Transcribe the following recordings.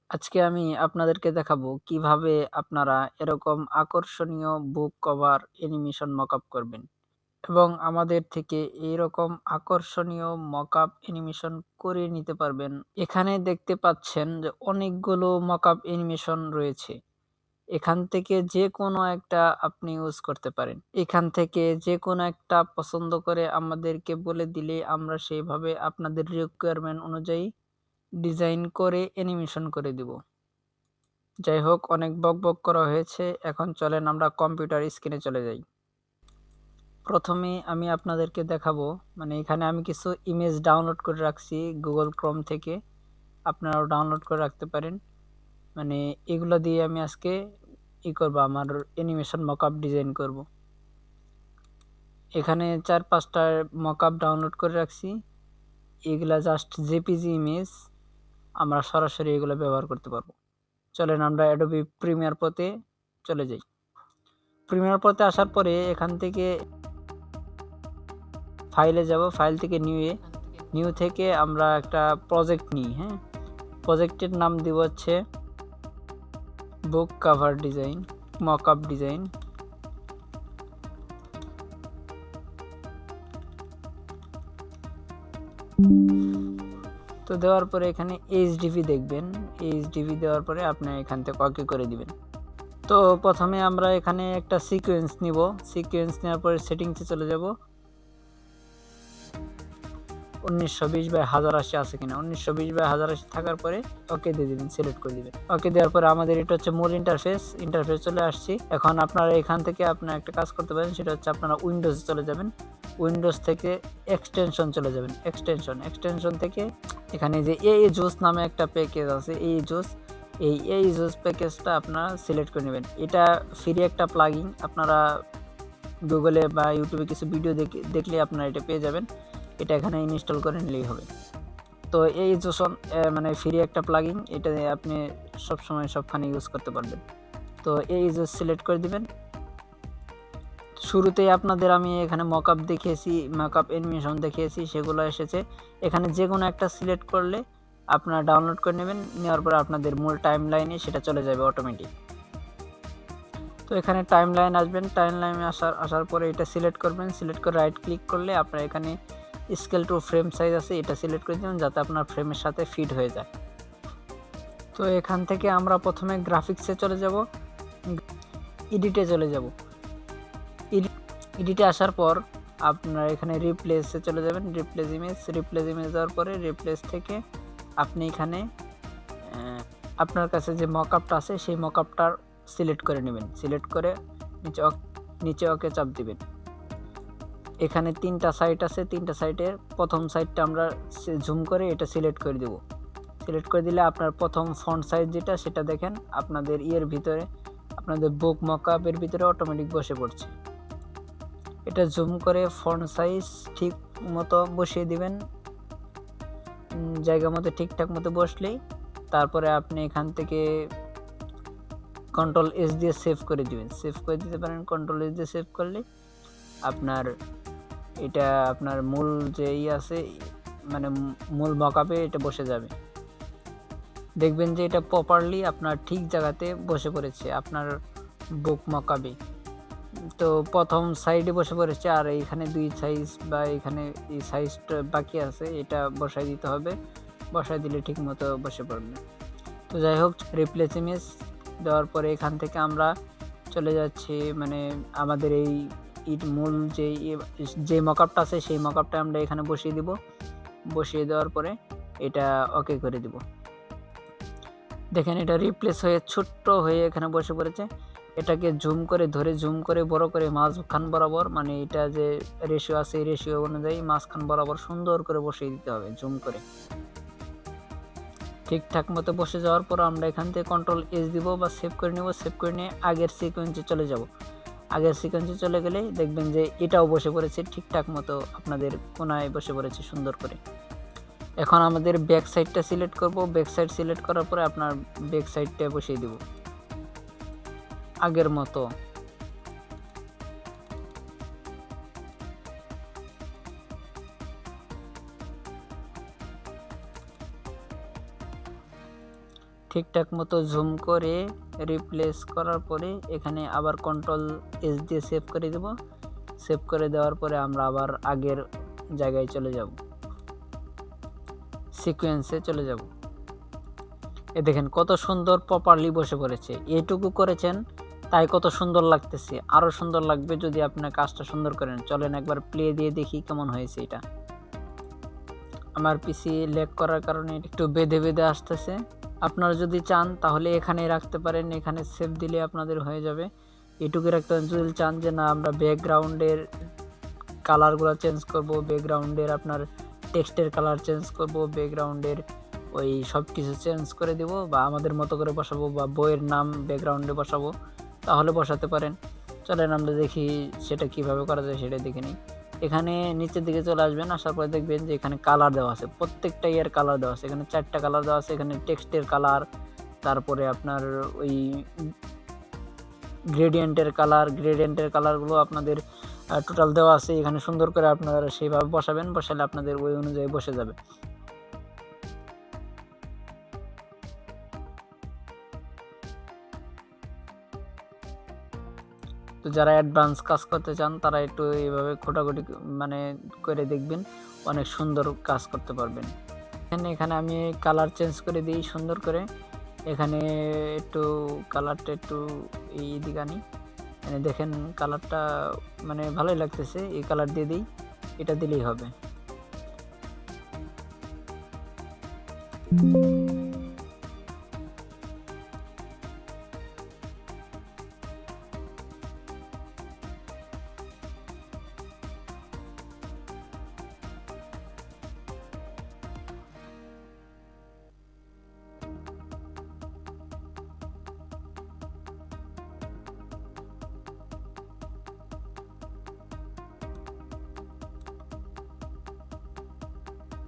আজকে আমি আপনাদেরকে দেখাবো কিভাবে আপনারা এরকম আকর্ষণীয় বুক কভার অ্যানিমেশন মকআপ করবেন এবং আমাদের থেকে এইরকম আকর্ষণীয় মকআপ অ্যানিমেশন করে নিতে পারবেন। এখানে দেখতে পাচ্ছেন যে অনেকগুলো মকআপ অ্যানিমেশন রয়েছে। এখান থেকে যে কোনো একটা আপনি ইউজ করতে পারেন। এখান থেকে যে কোনো একটা পছন্দ করে আমাদেরকে বলে দিলে আমরা সেইভাবে আপনাদের রিকোয়ারমেন্ট অনুযায়ী ডিজাইন করে অ্যানিমেশন করে দিব। যাই হোক, অনেক বকবক করা হয়েছে। এখন চলেন আমরা কম্পিউটার স্ক্রিনে চলে যাই। প্রথমে আমি আপনাদেরকে দেখাবো, এখানে আমি কিছু ইমেজ ডাউনলোড করে রাখছি গুগল ক্রোম থেকে। আপনারাও ডাউনলোড করে রাখতে পারেন। এগুলো দিয়ে আমি আজকে করব, আমার অ্যানিমেশন মকআপ ডিজাইন করব। এখানে 4-5টা মকআপ ডাউনলোড করে রাখছি। এগুলা জাস্ট জেপিজি ইমেজ, আমরা সরাসরি এগুলো ব্যবহার করতে পারবো। চলেন আমরা অ্যাডোবি প্রিমিয়ার প্রোতে চলে যাই। প্রিমিয়ার প্রোতে আসার পরে এখান থেকে ফাইলে যাব, ফাইল থেকে নিউ থেকে আমরা একটা প্রজেক্ট নিই। হ্যাঁ, প্রজেক্টের নাম দিব হচ্ছে বুক কভার ডিজাইন, মকআপ ডিজাইন। তো দেওয়ার পরে এখানে এইচডিভি দেখবেন। এইচডিভি দেওয়ার পরে আপনি এখান থেকে ওকে করে দিবেন। তো প্রথমে আমরা এখানে একটা সিকোয়েন্স নিব। সিকোয়েন্স নেওয়ার পরে সেটিংসে চলে যাব। 1920x1080 আছে কিনা, 1920x1080 থাকার পরে ওকে দিয়ে দিবেন, সিলেক্ট করে দিবেন। ওকে দেওয়ার পরে আমাদের এটা হচ্ছে মূল ইন্টারফেস চলে আসছি। এখন আপনারা এখান থেকে আপনারা একটা কাজ করতে পারেন, সেটা হচ্ছে আপনারা উইন্ডোজে চলে যাবেন। উইন্ডোজ থেকে এক্সটেনশন চলে যাবেন। এক্সটেনশন থেকে এখানে যে এই জুস নামে একটা প্যাকেজ আছে, এই জুস প্যাকেজটা আপনারা সিলেক্ট করে নেবেন। এটা ফ্রি একটা প্লাগইন, আপনারা গুগলে বা ইউটিউবে কিছু ভিডিও দেখলে আপনারা এটা পেয়ে যাবেন। এটা এখানে ইনস্টল করে নিলেই হবে। তো এই জোসন ফ্রি একটা প্লাগইন, এটা আপনি সবসময় সবখানে ইউজ করতে পারবেন। তো এই জোস সিলেক্ট করে দিবেন। শুরুতেই আপনাদের আমি এখানে মকআপ দেখিয়েছি, মকআপ অ্যানিমেশন দেখিয়েছি, সেগুলো এসেছে। এখানে যে কোনো একটা সিলেক্ট করলে আপনারা ডাউনলোড করে নেবেন। নেওয়ার পর আপনাদের মূল টাইম লাইনে সেটা চলে যাবে অটোমেটিক। তো এখানে টাইম লাইন আসবেন। টাইম লাইনে আসার পরে এটা সিলেক্ট করবেন। সিলেক্ট করে রাইট ক্লিক করলে আপনার এখানে স্কেল টু ফ্রেম সাইজ আছে, এটা সিলেক্ট করে দেবেন যাতে আপনার ফ্রেমের সাথে ফিট হয়ে যায়। তো এখান থেকে আমরা প্রথমে গ্রাফিক্সে চলে যাব, এডিটে চলে যাব। এডিটে আসার পর আপনার এখানে রিপ্লেসে চলে যাবেন। রিপ্লেস ইমেজ দেওয়ার পরে রিপ্লেস থেকে আপনি এখানে আপনার কাছে যে মকআপটা আছে সেই মকআপটার সিলেক্ট করে নেবেন। সিলেক্ট করে নিচে ওকে চাপ দিবেন। এখানে 3টা সাইট আছে, 3টা সাইটের প্রথম সাইটটা আমরা জুম করে এটা সিলেক্ট করে দেব। সিলেক্ট করে দিলে আপনার প্রথম ফন্ট সাইজ যেটা, সেটা দেখেন আপনাদের ভিতরে, আপনাদের বুক মকআপের ভিতরে অটোমেটিক বসে পড়ছে। এটা জুম করে ফন্ট সাইজ ঠিক মতো বসিয়ে দিবেন। জায়গা মতো ঠিকঠাক মতো বসলেই তারপরে আপনি এখান থেকে কন্ট্রোল এস দিয়ে সেভ করে দিবেন। সেভ করে দিতে পারেন, কন্ট্রোল এস দিয়ে সেভ করলে আপনার এটা আপনার মূল যে আছে মূল মকআপে এটা বসে যাবে। দেখবেন যে এটা প্রপারলি আপনার ঠিক জায়গাতে বসে পড়েছে আপনার বুক মকআপে। তো প্রথম সাইডে বসে পড়েছে, আর এইখানে 2 সাইজ বা এখানে এই সাইজটা বাকি আছে, এটা বসাই দিতে হবে। বসাই দিলে ঠিক মতো বসে পড়বে। তো যাই হোক, রিপ্লেস ইমেজ দেওয়ার পরে এখান থেকে আমরা চলে যাচ্ছি আমাদের এই মূল যে মকআপটা আছে সেই মকআপটা আমরা এখানে বসিয়ে দিব। বসিয়ে দেওয়ার পরে এটা ওকে করে দিব। দেখেন এটা রিপ্লেস হয়ে ছোট্ট হয়ে এখানে বসে পড়েছে। এটাকে জুম করে বড় করে মাঝখান বরাবর, এটা যে রেশিও আছে এই রেশিও অনুযায়ী মাঝখান বরাবর সুন্দর করে বসিয়ে দিতে হবে জুম করে। ঠিকঠাক মতো বসে যাওয়ার পর আমরা এখান থেকে কন্ট্রোল এস দিব বা সেভ করে নেব। সেভ করে নিয়ে আগের সিকোয়েন্সে চলে যাব। আগের সিকোয়েন্সে চলে গেলে দেখবেন যে এটাও বসে পড়েছে ঠিকঠাক মতো, আপনাদের কোনায় বসে পড়েছে সুন্দর করে। এখন আমাদের ব্যাক সাইডটা সিলেক্ট করব। ব্যাক সাইড সিলেক্ট করার পরে আপনার ব্যাক সাইডটা বসিয়ে দিব আগের মতো। ঠিকঠাক মতো জুম করে রিপ্লেস করার পরে এখানে আবার কন্ট্রোল-S দিয়ে সেভ করে দেব। সেভ করে দেওয়ার পরে আমরা আবার আগের জায়গায় চলে যাব, সিকোয়েন্সে চলে যাব। এ দেখেন কত সুন্দর প্রপারলি বসে পড়েছে। এইটুকু করেছেন তাই কত সুন্দর লাগতেছে, আরও সুন্দর লাগবে যদি আপনার কাজটা সুন্দর করেন। চলেন একবার প্লে দিয়ে দেখি কেমন হয়েছে এটা। আমার পিসি ল্যাগ করার কারণে একটু বেঁধে বেঁধে আসতেছে। আপনারা যদি চান তাহলে এখানে রাখতে পারেন, এখানে সেভ দিলে আপনাদের হয়ে যাবে। এটুকু রাখতে পারেন। যদি চান যে না আমরা ব্যাকগ্রাউন্ডের কালারগুলো চেঞ্জ করব, ব্যাকগ্রাউন্ডের আপনার টেক্সটের কালার চেঞ্জ করব, ব্যাকগ্রাউন্ডের ওই সব কিছু চেঞ্জ করে দেব, বা আমাদের মতো করে বসাবো, বা বইয়ের নাম ব্যাকগ্রাউন্ডে বসাবো, তাহলে বসাতে পারেন। চলেন আমরা দেখি সেটা কিভাবে করা যায়, সেটা দেখে নিই। এখানে নিচের দিকে চলে আসবেন, আসার পরে দেখবেন যে এখানে কালার দেওয়া আছে, প্রত্যেকটা ইয়ের কালার দেওয়া আছে। এখানে 4টা কালার দেওয়া আছে। এখানে টেক্সটের কালার, তারপরে আপনার ওই গ্রেডিয়েন্টের কালারগুলো আপনাদের টোটাল দেওয়া আছে। এখানে সুন্দর করে আপনারা সেইভাবে বসাবেন, বসালে আপনাদের ওই অনুযায়ী বসে যাবে। তো যারা অ্যাডভান্স কাজ করতে চান তারা একটু এইভাবে খোটাখুটি মানে করে দেখবেন, অনেক সুন্দর কাজ করতে পারবেন। এখানে আমি কালার চেঞ্জ করে দিই সুন্দর করে। এখানে একটু কালারটা একটু এই দিকে আনি। এখানে দেখেন কালারটা মানে ভালোই লাগতেছে, এই কালার দিয়ে দিই, এটা দিলেই হবে।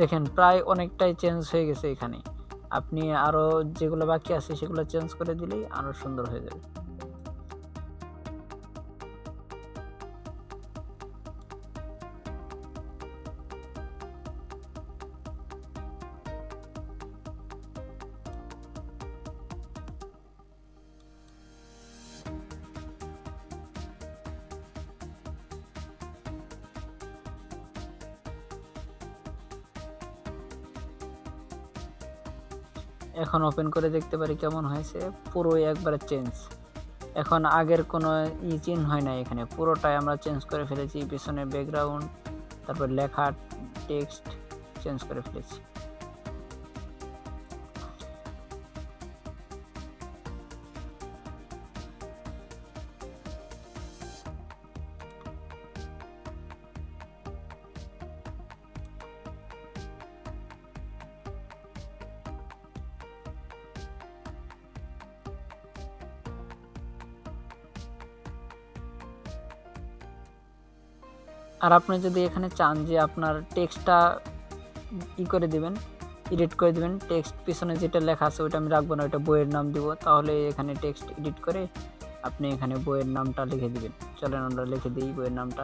দেখেন প্রায় অনেকটাই চেঞ্জ হয়ে গেছে। এখানে আপনি আরও যেগুলো বাকি আছে সেগুলো চেঞ্জ করে দিলেই আরও সুন্দর হয়ে যাবে। এখন ওপেন করে দেখতে পারি কেমন হয়েছে। পুরোই একবারে চেঞ্জ। এখন আগের কোনো চিহ্ন হয় না, এখানে পুরোটাই আমরা চেঞ্জ করে ফেলেছি। পিছনে ব্যাকগ্রাউন্ড, তারপর লেখা টেক্সট চেঞ্জ করে ফেলেছি। আর আপনি যদি এখানে চান যে আপনার টেক্সটটা করে দিবেন, এডিট করে দিবেন, টেক্সট পিছনে যেটা লেখা আছে ওইটা আমি রাখবো না, ওইটা বইয়ের নাম দিব, তাহলে এখানে টেক্সট এডিট করে আপনি এখানে বইয়ের নামটা লিখে দিবেন। চলেন আমরা লিখে দিই বইয়ের নামটা।